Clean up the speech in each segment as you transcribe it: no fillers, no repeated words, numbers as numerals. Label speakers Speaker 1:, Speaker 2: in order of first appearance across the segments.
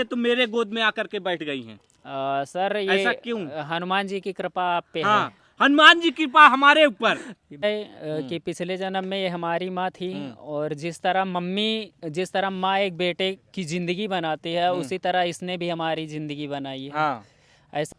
Speaker 1: तो मेरे गोद में आकर के बैठ गई हैं।
Speaker 2: सर ये
Speaker 1: ऐसा क्यों?
Speaker 2: हनुमान जी की कृपा आप पे
Speaker 1: हाँ, हनुमान जी की कृपा हमारे ऊपर।
Speaker 2: है कि पिछले जन्म में ये हमारी माँ थी और जिस तरह माँ एक बेटे की जिंदगी बनाती है उसी तरह इसने भी हमारी जिंदगी बनाई है।
Speaker 1: हाँ।
Speaker 2: ऐसा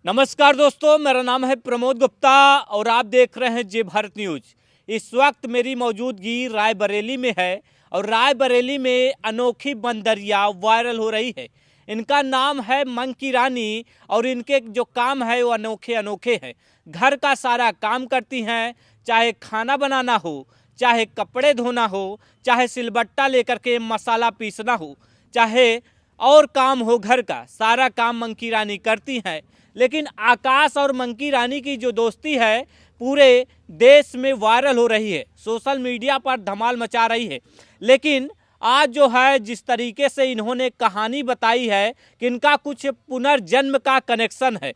Speaker 1: नमस्कार दोस्तों, मेरा नाम है प्रमोद गुप्ता और आप देख रहे हैं जे भारत न्यूज। इस वक्त मेरी मौजूदगी रायबरेली में है और रायबरेली में अनोखी बंदरिया वायरल हो रही है। इनका नाम है मंकी रानी और इनके जो काम है वो अनोखे अनोखे हैं। घर का सारा काम करती हैं, चाहे खाना बनाना हो, चाहे कपड़े धोना हो, चाहे सिलबट्टा लेकर के मसाला पीसना हो, चाहे और काम हो घर का, सारा काम मंकी रानी करती हैं। लेकिन आकाश और मंकी रानी की जो दोस्ती है पूरे देश में वायरल हो रही है, सोशल मीडिया पर धमाल मचा रही है। लेकिन आज जो है जिस तरीके से इन्होंने कहानी बताई है कि इनका कुछ पुनर्जन्म का कनेक्शन है,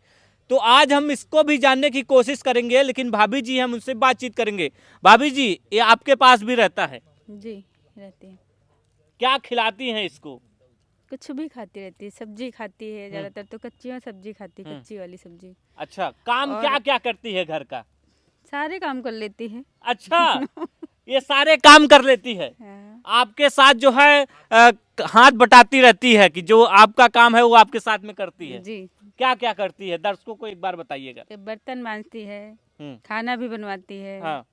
Speaker 1: तो आज हम इसको भी जानने की कोशिश करेंगे। लेकिन भाभी जी, हम उनसे बातचीत करेंगे। भाभी जी, ये आपके पास भी रहता है?
Speaker 3: जी रहती है।
Speaker 1: क्या खिलाती हैं इसको?
Speaker 3: कुछ भी खाती रहती है, सब्जी खाती है, ज्यादातर तो कच्ची सब्जी खाती है, कच्ची वाली सब्जी।
Speaker 1: अच्छा, काम
Speaker 3: और-
Speaker 1: क्या क्या करती है घर का?
Speaker 3: सारे काम कर लेती है।
Speaker 1: अच्छा, ये सारे काम कर लेती है।
Speaker 3: हाँ।
Speaker 1: आपके साथ जो है हाथ बटाती रहती है कि जो आपका काम है वो आपके साथ में करती है।
Speaker 3: जी।
Speaker 1: क्या क्या करती है, दर्शकों को एक बार बताइएगा।
Speaker 3: तो बर्तन मांजती है,
Speaker 1: हम्म,
Speaker 3: खाना भी बनवाती है,
Speaker 1: हाँ,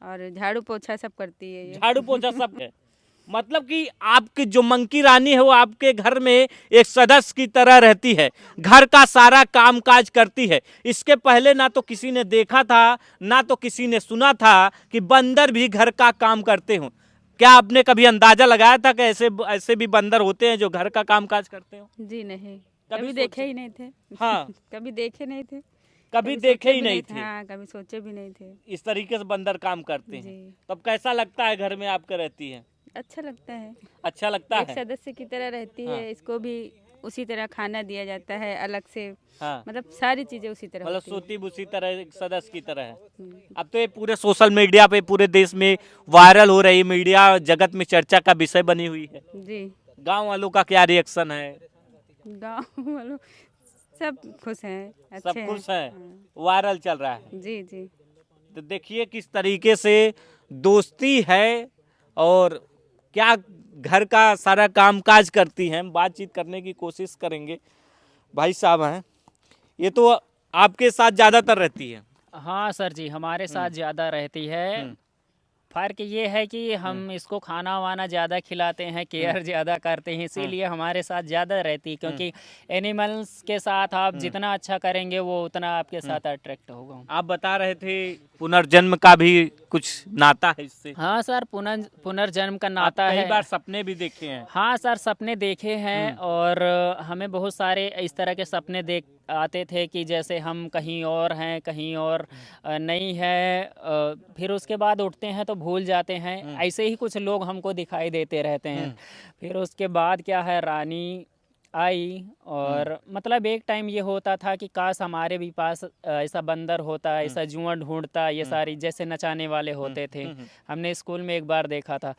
Speaker 3: और झाड़ू पोछा सब करती है ये।
Speaker 1: झाड़ू पोछा सब है। मतलब कि आपकी जो मंकी रानी है वो आपके घर में एक सदस्य की तरह रहती है, घर का सारा काम काज करती है। इसके पहले ना तो किसी ने देखा था, ना तो किसी ने सुना था कि बंदर भी घर का काम करते हों। क्या आपने कभी अंदाजा लगाया था कि ऐसे ऐसे भी बंदर होते हैं जो घर का काम काज करते हो?
Speaker 3: जी नहीं,
Speaker 1: कभी
Speaker 3: कभी देखे ही नहीं थे।
Speaker 1: हाँ,
Speaker 3: कभी देखे नहीं थे,
Speaker 1: कभी देखे
Speaker 3: सोचे
Speaker 1: ही
Speaker 3: भी
Speaker 1: नहीं थे।
Speaker 3: हाँ, कभी सोचे भी नहीं थे।
Speaker 1: इस तरीके से बंदर काम करते हैं।
Speaker 3: जी।
Speaker 1: तब कैसा लगता है घर में आपके रहती है?
Speaker 3: अच्छा लगता है,
Speaker 1: अच्छा लगता
Speaker 3: एक
Speaker 1: है।
Speaker 3: सदस्य की तरह रहती
Speaker 1: हाँ।
Speaker 3: है। इसको भी उसी तरह खाना दिया जाता है अलग से,
Speaker 1: हाँ,
Speaker 3: मतलब सारी चीजें उसी तरह
Speaker 1: मतलब
Speaker 3: होती हैं।
Speaker 1: सोती बुसी तरह एक सदस्य की तरह है।
Speaker 3: हम्म।
Speaker 1: अब तो ये पूरे सोशल मीडिया पे पूरे देश में वायरल हो रही, मीडिया जगत में चर्चा का विषय बनी हुई है।
Speaker 3: जी।
Speaker 1: गांव वालों का क्या रिएक्शन है?
Speaker 3: गाँव वालों सब खुश हैं, अच्छे
Speaker 1: सब
Speaker 3: हैं।
Speaker 1: खुश हैं,
Speaker 3: हाँ।
Speaker 1: वायरल चल रहा है।
Speaker 3: जी जी।
Speaker 1: तो देखिए किस तरीके से दोस्ती है और क्या घर का सारा काम काज करती हैं। बातचीत करने की कोशिश करेंगे। भाई साहब हैं, ये तो आपके साथ ज़्यादातर रहती है।
Speaker 2: हाँ सर जी, हमारे साथ ज़्यादा रहती है। फर्क ये है कि हम इसको खाना वाना ज़्यादा खिलाते हैं, केयर ज़्यादा करते हैं, इसीलिए हमारे साथ ज़्यादा रहती है। क्योंकि एनिमल्स के साथ आप जितना अच्छा करेंगे वो उतना आपके साथ अट्रैक्ट होगा।
Speaker 1: आप बता रहे थे पुनर्जन्म का भी कुछ नाता है इससे।
Speaker 2: हाँ सर, पुनर्जन्म का
Speaker 1: आप
Speaker 2: नाता
Speaker 1: कई
Speaker 2: है।
Speaker 1: बार सपने भी देखे हैं।
Speaker 2: हाँ सर, सपने देखे हैं और हमें बहुत सारे इस तरह के सपने देख आते थे कि जैसे हम कहीं और हैं, कहीं और नहीं है। फिर उसके बाद उठते हैं तो भूल जाते हैं। ऐसे ही कुछ लोग हमको दिखाई देते रहते हैं। फिर उसके बाद क्या है, रानी आई और मतलब एक टाइम ये होता था कि काश हमारे भी पास ऐसा बंदर होता, ऐसा जुआं ढूंढता, ये सारी जैसे नचाने वाले होते थे। हमने स्कूल में एक बार देखा था,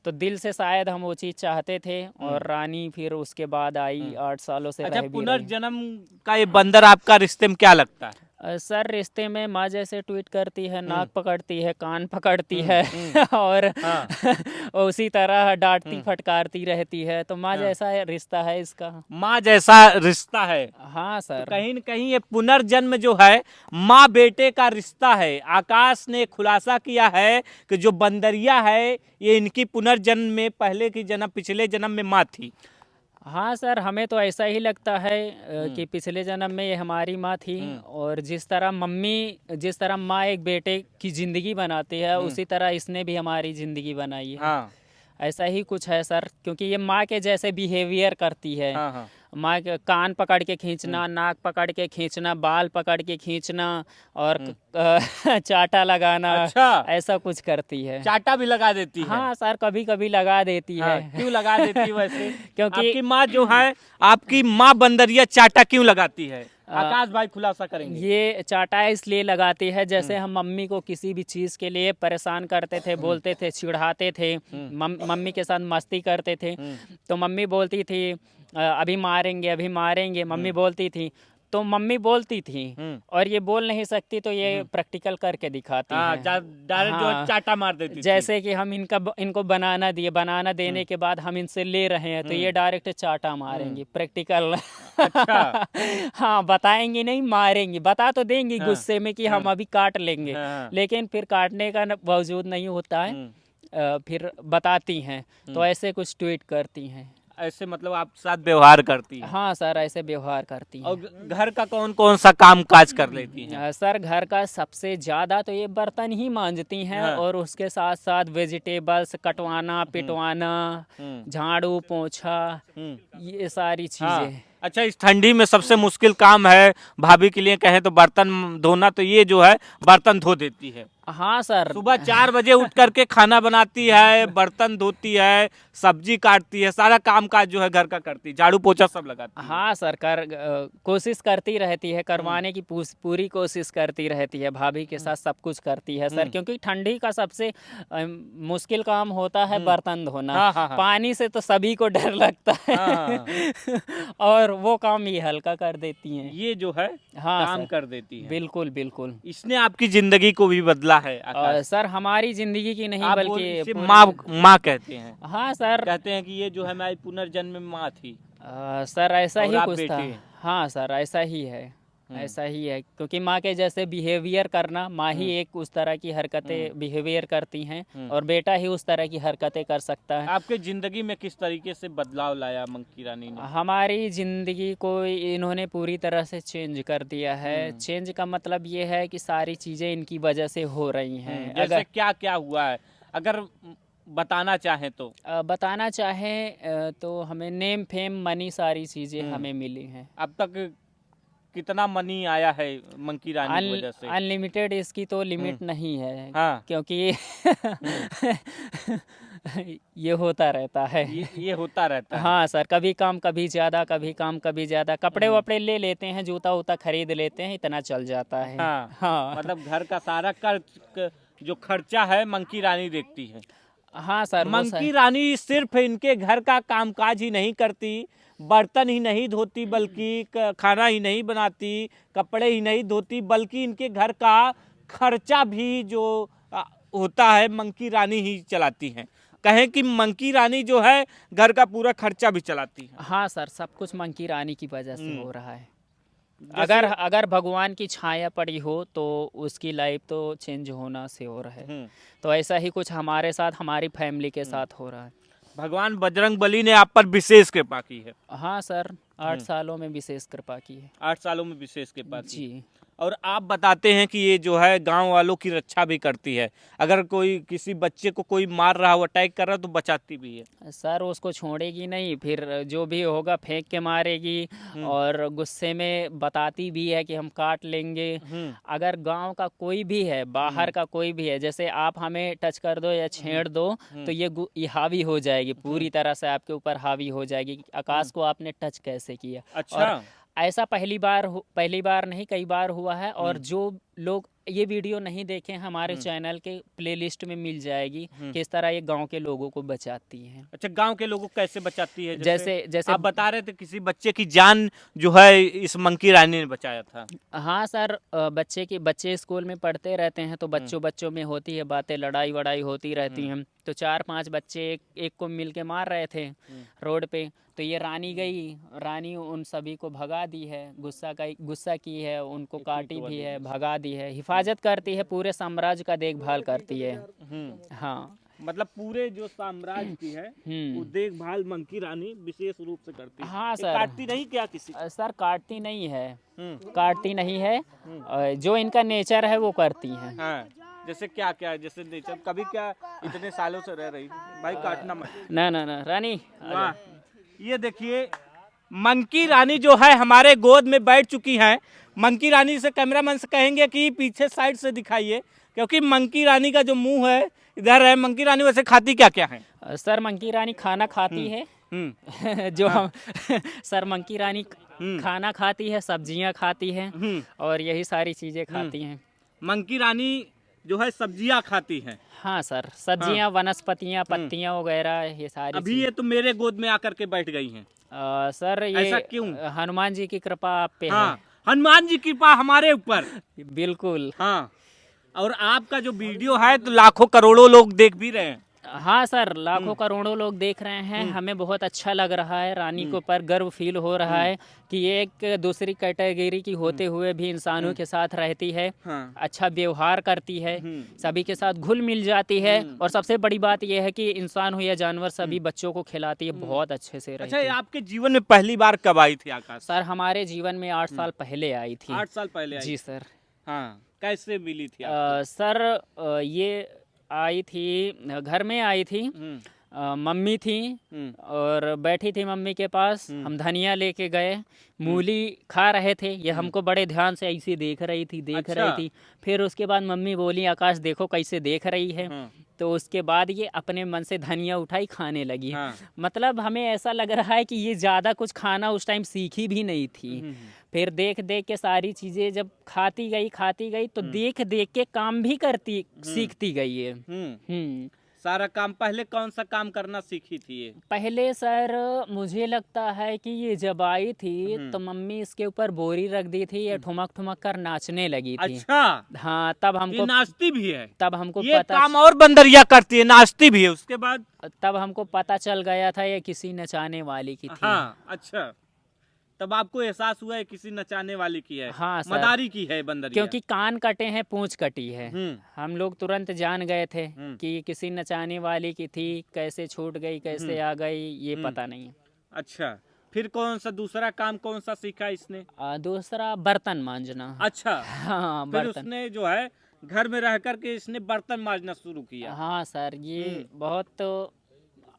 Speaker 2: तो दिल से शायद हम वो चीज़ चाहते थे। और रानी फिर उसके बाद आई, 8 सालों से
Speaker 1: अच्छा,
Speaker 2: रह भी रही।
Speaker 1: पुनर्जन्म का ये बंदर आपका रिश्ते में क्या लगता है?
Speaker 2: सर रिश्ते में माँ जैसे ट्वीट करती है, नाक पकड़ती है, कान पकड़ती है और उसी तरह डांटती फटकारती रहती है। तो माँ जैसा रिश्ता है इसका।
Speaker 1: माँ जैसा रिश्ता है।
Speaker 2: हाँ सर।
Speaker 1: कहीं न कहीं ये पुनर्जन्म जो है माँ बेटे का रिश्ता है। आकाश ने खुलासा किया है कि जो बंदरिया है ये इनकी पुनर्जन्म में पहले की जन्म, पिछले जन्म में माँ थी।
Speaker 2: हाँ सर, हमें तो ऐसा ही लगता है कि पिछले जन्म में ये हमारी माँ थी और जिस तरह माँ एक बेटे की ज़िंदगी बनाती है उसी तरह इसने भी हमारी ज़िंदगी बनाई है।
Speaker 1: हाँ,
Speaker 2: ऐसा ही कुछ है सर, क्योंकि ये माँ के जैसे बिहेवियर करती है।
Speaker 1: हाँ, हाँ।
Speaker 2: माँ के कान पकड़ के खींचना, नाक पकड़ के खींचना, बाल पकड़ के खींचना और चाटा लगाना।
Speaker 1: अच्छा,
Speaker 2: ऐसा कुछ करती है।
Speaker 1: चाटा भी लगा देती है।
Speaker 2: हाँ सर, कभी कभी लगा देती
Speaker 1: हाँ,
Speaker 2: है।
Speaker 1: क्यों लगा देती है वैसे?
Speaker 2: क्योंकि
Speaker 1: आपकी माँ जो है, आपकी माँ बंदरिया चाटा क्यों लगाती है? आकाश भाई खुलासा करेंगे।
Speaker 2: ये चाटा इसलिए लगाती है, जैसे हम मम्मी को किसी भी चीज़ के लिए परेशान करते थे, बोलते थे, चिढ़ाते थे, मम्मी के साथ मस्ती करते थे, तो मम्मी बोलती थी अभी मारेंगे, अभी मारेंगे, मम्मी बोलती थी। तो मम्मी बोलती थी और ये बोल नहीं सकती, तो ये प्रैक्टिकल करके दिखाती
Speaker 1: हाँ,
Speaker 2: है।
Speaker 1: डायरेक्ट जो है
Speaker 2: हाँ,
Speaker 1: चाटा मार देती थी।
Speaker 2: जैसे कि हम इनको बनाना दिए, बनाना देने के बाद हम इनसे ले रहे हैं, तो ये डायरेक्ट चाटा मारेंगी, प्रैक्टिकल।
Speaker 1: अच्छा।
Speaker 2: हाँ, बताएंगी नहीं, मारेंगी। बता तो देंगी
Speaker 1: हाँ,
Speaker 2: गुस्से में कि हम अभी काट लेंगे,
Speaker 1: हाँ,
Speaker 2: लेकिन फिर काटने का बावजूद नहीं होता है। फिर बताती हैं, तो ऐसे कुछ ट्वीट करती हैं।
Speaker 1: ऐसे मतलब आप साथ व्यवहार करती है।
Speaker 2: हाँ सर, ऐसे व्यवहार करती हैं।
Speaker 1: और घर का कौन कौन सा काम काज कर लेती हैं?
Speaker 2: सर, घर का सबसे ज़्यादा तो ये बर्तन ही मांजती हैं,
Speaker 1: हाँ।
Speaker 2: और उसके साथ साथ वेजिटेबल्स कटवाना, पिटवाना, झाड़ू पोंछा, ये सारी
Speaker 1: हाँ।
Speaker 2: चीज़ें।
Speaker 1: अच्छा, इस ठंडी में सबसे मुश्किल काम है भाभी के लिए कहें तो बर्तन धोना, तो ये जो है बर्तन धो देती है।
Speaker 2: हाँ सर।
Speaker 1: सुबह 4 बजे उठ करके खाना बनाती है, बर्तन धोती है, सब्जी काटती है, सारा काम काज जो है घर का करती है, झाड़ू पोछा सब लगाती है।
Speaker 2: हाँ सर, कोशिश करती रहती है, करवाने की पूरी कोशिश करती रहती है, भाभी के साथ सब कुछ करती है सर, क्योंकि ठंडी का सबसे मुश्किल काम होता है बर्तन धोना।
Speaker 1: हाँ, हाँ, हाँ।
Speaker 2: पानी से तो सभी को डर लगता है।
Speaker 1: हाँ,
Speaker 2: और वो काम ये हल्का कर देती हैं।
Speaker 1: ये जो है
Speaker 2: हाँ
Speaker 1: काम
Speaker 2: सर,
Speaker 1: कर देती है।
Speaker 2: बिल्कुल बिल्कुल।
Speaker 1: इसने आपकी जिंदगी को भी बदला है आकाश।
Speaker 2: सर, हमारी जिंदगी की नहीं
Speaker 1: आप
Speaker 2: बल्कि
Speaker 1: इसे
Speaker 2: पूरी-
Speaker 1: माँ कहते हैं।
Speaker 2: हाँ सर।
Speaker 1: कहते हैं कि ये जो है हमारी पुनर्जन्म माँ थी।
Speaker 2: सर, ऐसा
Speaker 1: और
Speaker 2: ही
Speaker 1: आप
Speaker 2: कुछ था।
Speaker 1: बेटे।
Speaker 2: हाँ सर, ऐसा ही है, ऐसा ही है, क्योंकि माँ के जैसे बिहेवियर करना, माँ ही एक उस तरह की हरकतें बिहेवियर करती हैं, और बेटा ही उस तरह की हरकतें कर सकता है।
Speaker 1: आपके जिंदगी में किस तरीके से बदलाव लाया मंकी रानी ने?
Speaker 2: हमारी ज़िंदगी को इन्होंने पूरी तरह से चेंज कर दिया है। चेंज का मतलब ये है कि सारी चीज़ें इनकी वजह से हो रही हैं।
Speaker 1: जैसे क्या क्या हुआ है, अगर बताना चाहें तो?
Speaker 2: बताना चाहें तो हमें नेम फेम मनी सारी चीज़ें हमें मिली हैं।
Speaker 1: अब तक कितना मनी आया है मंकी रानी की वजह से?
Speaker 2: अनलिमिटेड, इसकी तो लिमिट नहीं है।
Speaker 1: हाँ।
Speaker 2: क्योंकि ये होता रहता है।
Speaker 1: ये होता रहता है।
Speaker 2: हाँ सर, कभी कम कभी ज़्यादा, कभी कम कभी ज़्यादा। कपड़े वपड़े ले लेते हैं, जूता वूता खरीद लेते हैं, इतना चल जाता है।
Speaker 1: हाँ।
Speaker 2: हाँ।
Speaker 1: मतलब घर का सारा जो खर्चा है मंकी रानी देखती है।
Speaker 2: हाँ सर, वो
Speaker 1: मंकी रानी सिर्फ इनके घर का कामकाज ही नहीं करती, बर्तन ही नहीं धोती, बल्कि खाना ही नहीं बनाती, कपड़े ही नहीं धोती, बल्कि इनके घर का खर्चा भी जो होता है मंकी रानी ही चलाती हैं। कहें कि मंकी रानी जो है घर का पूरा खर्चा भी चलाती है।
Speaker 2: हाँ सर, सब कुछ मंकी रानी की वजह से हो रहा है। अगर भगवान की छाया पड़ी हो तो उसकी लाइफ तो चेंज होना से हो रहा है। तो ऐसा ही कुछ हमारे साथ, हमारी फैमिली के साथ हो रहा है।
Speaker 1: भगवान बजरंग बली ने आप पर विशेष कृपा की है।
Speaker 2: हाँ सर, 8 सालों में विशेष कृपा की है।
Speaker 1: 8 सालों में विशेष कृपा की।
Speaker 2: जी।
Speaker 1: और आप बताते हैं कि ये जो है गांव वालों की रक्षा भी करती है, अगर कोई किसी बच्चे को कोई मार रहा हो, अटैक कर रहा हो, तो बचाती भी है।
Speaker 2: सर, उसको छोड़ेगी नहीं, फिर जो भी होगा फेंक के मारेगी, और गुस्से में बताती भी है कि हम काट लेंगे। अगर गांव का कोई भी है, बाहर का कोई भी है, जैसे आप हमें टच कर दो या छेड़ दो, तो ये हावी हो जाएगी, पूरी तरह से आपके ऊपर हावी हो जाएगी। आकाश को आपने टच कैसे किया?
Speaker 1: अच्छा।
Speaker 2: और ऐसा पहली बार नहीं, कई बार हुआ है। और जो लोग ये वीडियो नहीं देखे, हमारे चैनल के प्लेलिस्ट में मिल जाएगी, किस तरह ये गांव के लोगों को बचाती हैं।
Speaker 1: अच्छा, गांव के लोगों को कैसे बचाती है?
Speaker 2: जैसे
Speaker 1: आप बता रहे थे किसी बच्चे की जान जो है इस मंकी रानी ने बचाया था।
Speaker 2: हाँ सर, बच्चे स्कूल में पढ़ते रहते हैं, तो बच्चों में होती है बातें, लड़ाई वड़ाई होती रहती हैं। तो 4-5 बच्चे एक को मिल के मार रहे थे रोड पे, तो ये रानी गई, रानी उन सभी को भगा दी है, गुस्सा की है, उनको काटी भी है, भगा दी है, हिफाजत करती है, पूरे साम्राज्य का देखभाल करती है। हाँ,
Speaker 1: मतलब पूरे जो साम्राज्य की है वो देखभाल मंकी रानी विशेष रूप से करती है।
Speaker 2: हाँ
Speaker 1: ये
Speaker 2: सर।
Speaker 1: काटती नहीं क्या किसी?
Speaker 2: सर, काटती नहीं है, काटती नहीं है। जो इनका नेचर है वो करती हैं।
Speaker 1: हाँ, जैसे क्या क्या, जैसे नेचर कभी क्या इतने सालों से रह रही भाई, काटना मत।
Speaker 2: ना रानी।
Speaker 1: वाह, ये देखिए मंकी रानी जो है हमारे गोद में बैठ चुकी हैं। मंकी रानी से कैमरामैन से कहेंगे कि पीछे साइड से दिखाइए, क्योंकि मंकी रानी का जो मुंह है इधर है। मंकी रानी वैसे खाती क्या क्या है?
Speaker 2: सर, मंकी रानी खाना खाती है। जो हम सर, मंकी रानी खाना खाती है, सब्जियां खाती है, और यही सारी चीजें खाती हैं।
Speaker 1: मंकी रानी जो है सब्जियां खाती हैं।
Speaker 2: हाँ सर, सब्जियां, वनस्पतियां, पत्तियां वगैरह ये सारी
Speaker 1: अभी
Speaker 2: चीज़।
Speaker 1: ये तो मेरे गोद में आकर के बैठ गई हैं।
Speaker 2: सर ये
Speaker 1: ऐसा क्यों?
Speaker 2: हनुमान जी की कृपा आप पे
Speaker 1: हाँ, हनुमान जी की कृपा हमारे ऊपर।
Speaker 2: है। बिल्कुल।
Speaker 1: हाँ, और आपका जो वीडियो है तो लाखों करोड़ों लोग देख भी रहे हैं।
Speaker 2: हाँ सर, लाखों करोड़ों लोग देख रहे हैं। हमें बहुत अच्छा लग रहा है, रानी को पर गर्व फील हो रहा है कि ये एक दूसरी कैटेगरी की होते हुए भी इंसानों के साथ रहती है,
Speaker 1: हाँ।
Speaker 2: अच्छा व्यवहार करती है, सभी के साथ घुल मिल जाती है, और सबसे बड़ी बात यह है कि इंसान हो या जानवर सभी बच्चों को खिलाती है, बहुत अच्छे से रहती
Speaker 1: अच्छा, ये
Speaker 2: है।
Speaker 1: आपके जीवन में पहली बार कब आई थी आकाश?
Speaker 2: सर हमारे जीवन में 8 साल पहले आई थी।
Speaker 1: 8 साल पहले आई।
Speaker 2: जी सर।
Speaker 1: हाँ, कैसे मिली थी आपको?
Speaker 2: सर ये आई थी, घर में आई थी, मम्मी थी और बैठी थी मम्मी के पास, हम धनिया लेके गए, मूली खा रहे थे, ये हमको बड़े ध्यान से ऐसे देख रही थी, देख रही
Speaker 1: अच्छा।
Speaker 2: थी। फिर उसके बाद मम्मी बोली आकाश देखो कैसे देख रही है, तो उसके बाद ये अपने मन से धनिया उठाई खाने लगी।
Speaker 1: हाँ।
Speaker 2: मतलब हमें ऐसा लग रहा है कि ये ज़्यादा कुछ खाना उस टाइम सीखी भी नहीं थी। फिर देख देख के सारी चीज़ें जब खाती गई तो देख देख के काम भी करती सीखती गई है।
Speaker 1: सारा काम, पहले कौन सा काम करना सीखी थी ये?
Speaker 2: पहले सर मुझे लगता है कि ये जब आई थी तो मम्मी इसके ऊपर बोरी रख दी थी, ये ठुमक ठुमक कर नाचने लगी थी।
Speaker 1: अच्छा,
Speaker 2: हाँ, तब
Speaker 1: ये
Speaker 2: हमको
Speaker 1: नाचती भी है?
Speaker 2: तब हमको
Speaker 1: ये
Speaker 2: पता
Speaker 1: काम और बंदरिया करती है, नाचती भी है उसके बाद?
Speaker 2: तब हमको पता चल गया था ये किसी नचाने वाली की थी।
Speaker 1: हाँ, अच्छा, तब आपको एहसास हुआ है किसी नचाने वाली की है?
Speaker 2: हाँ सर।
Speaker 1: मदारी की है बंदरिया?
Speaker 2: क्योंकि कान कटे हैं, पूंछ कटी है। हम लोग तुरंत जान गए थे कि किसी नचाने वाली की थी, कैसे छूट गई, कैसे आ गई, ये पता नहीं।
Speaker 1: अच्छा, फिर कौन सा दूसरा काम कौन सा सीखा इसने?
Speaker 2: दूसरा बर्तन मांजना।
Speaker 1: अच्छा,
Speaker 2: हाँ,
Speaker 1: फिर
Speaker 2: बर्तन।
Speaker 1: उसने जो है घर में रह कर के इसने बर्तन मांजना शुरू किया।
Speaker 2: हाँ सर, ये बहुत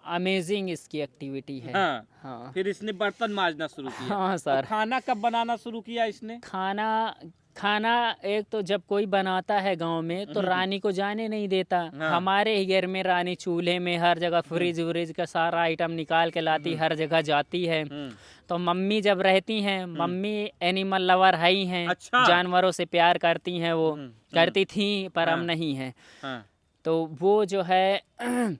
Speaker 2: अमेजिंग इसकी एक्टिविटी है।
Speaker 1: हाँ,
Speaker 2: हाँ।
Speaker 1: फिर इसने बर्तन मांजना शुरू किया।
Speaker 2: हाँ सर।
Speaker 1: और खाना कब बनाना शुरू किया इसने?
Speaker 2: खाना एक तो जब कोई बनाता है गांव में तो रानी को जाने नहीं देता।
Speaker 1: हाँ।
Speaker 2: हमारे ही घर में रानी चूल्हे में हर जगह फ्रिज व्रिज का सारा आइटम निकाल के लाती, हर जगह जाती है। तो मम्मी जब रहती हैं, मम्मी एनिमल लवर है ही हैं।
Speaker 1: अच्छा।
Speaker 2: जानवरों से प्यार करती हैं, वो करती थी पर अब नहीं है। तो वो जो है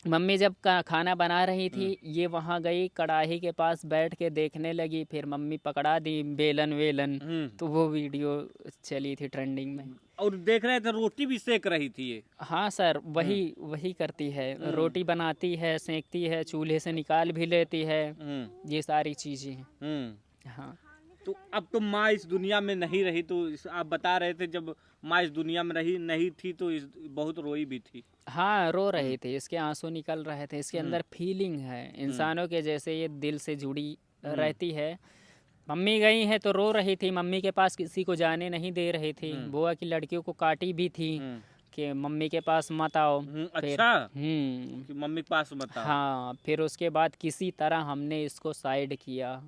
Speaker 2: मम्मी जब खाना बना रही थी, ये वहाँ गई, कढ़ाई के पास बैठ के देखने लगी, फिर मम्मी पकड़ा दी बेलन वेलन, तो वो वीडियो चली थी ट्रेंडिंग में।
Speaker 1: और देख रहे थे रोटी भी सेक रही थी ये?
Speaker 2: हाँ सर, वही करती है, रोटी बनाती है, सेकती है, चूल्हे से निकाल भी लेती है, ये सारी चीज़ें। हाँ।
Speaker 1: तो अब तो माँ इस दुनिया में नहीं रही, तो आप बता रहे थे जब माँ इस दुनिया में रही नहीं थी तो बहुत रोई भी थी।
Speaker 2: हाँ, रो रही थी, इसके आंसू निकल रहे थे, इसके अंदर फीलिंग है इंसानों के जैसे, ये दिल से जुड़ी रहती है। मम्मी गई है तो रो रही थी, मम्मी के पास किसी को जाने नहीं दे रही थी, बुआ की लड़कियों को काटी भी थी कि मम्मी के पास मत आओ।
Speaker 1: अच्छा, कि मम्मी के पास मत आओ।
Speaker 2: हाँ, फिर उसके बाद किसी तरह हमने इसको साइड किया,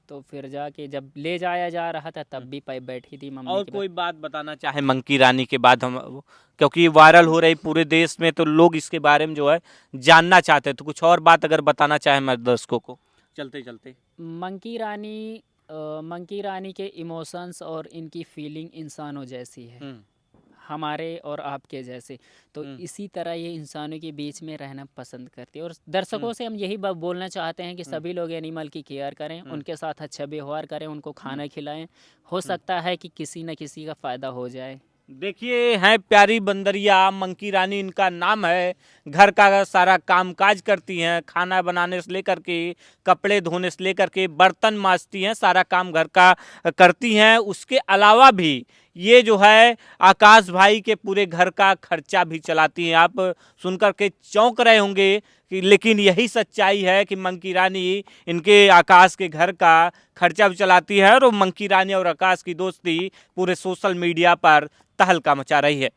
Speaker 2: तो फिर जाके जब ले जाया जा रहा था तब भी बैठी थी मम्मी।
Speaker 1: और कोई बात बताना चाहे मंकी रानी के बाद हम, क्योंकि ये वायरल हो रही पूरे देश में तो लोग इसके बारे में जो है जानना चाहते हैं, तो कुछ और बात अगर बताना चाहे हमारे दर्शकों को चलते चलते?
Speaker 2: मंकी रानी के इमोशंस और इनकी फीलिंग इंसानों जैसी है, हमारे और आपके जैसे, तो इसी तरह ये इंसानों के बीच में रहना पसंद करती है। और दर्शकों से हम यही बोलना चाहते हैं कि सभी लोग एनिमल की केयर करें, उनके साथ अच्छा व्यवहार करें, उनको खाना खिलाएं, हो सकता है कि किसी न किसी का फ़ायदा हो जाए।
Speaker 1: देखिए, हैं प्यारी बंदरिया मंकी रानी इनका नाम है, घर का सारा कामकाज करती हैं, खाना बनाने से लेकर के कपड़े धोने से लेकर के बर्तन मांजती हैं, सारा काम घर का करती हैं। उसके अलावा भी ये जो है आकाश भाई के पूरे घर का खर्चा भी चलाती हैं। आप सुनकर के चौंक रहे होंगे कि लेकिन यही सच्चाई है कि मंकी रानी इनके आकाश के घर का खर्चा भी चलाती है, और मंकी रानी और आकाश की दोस्ती पूरे सोशल मीडिया पर तहलका मचा रही है।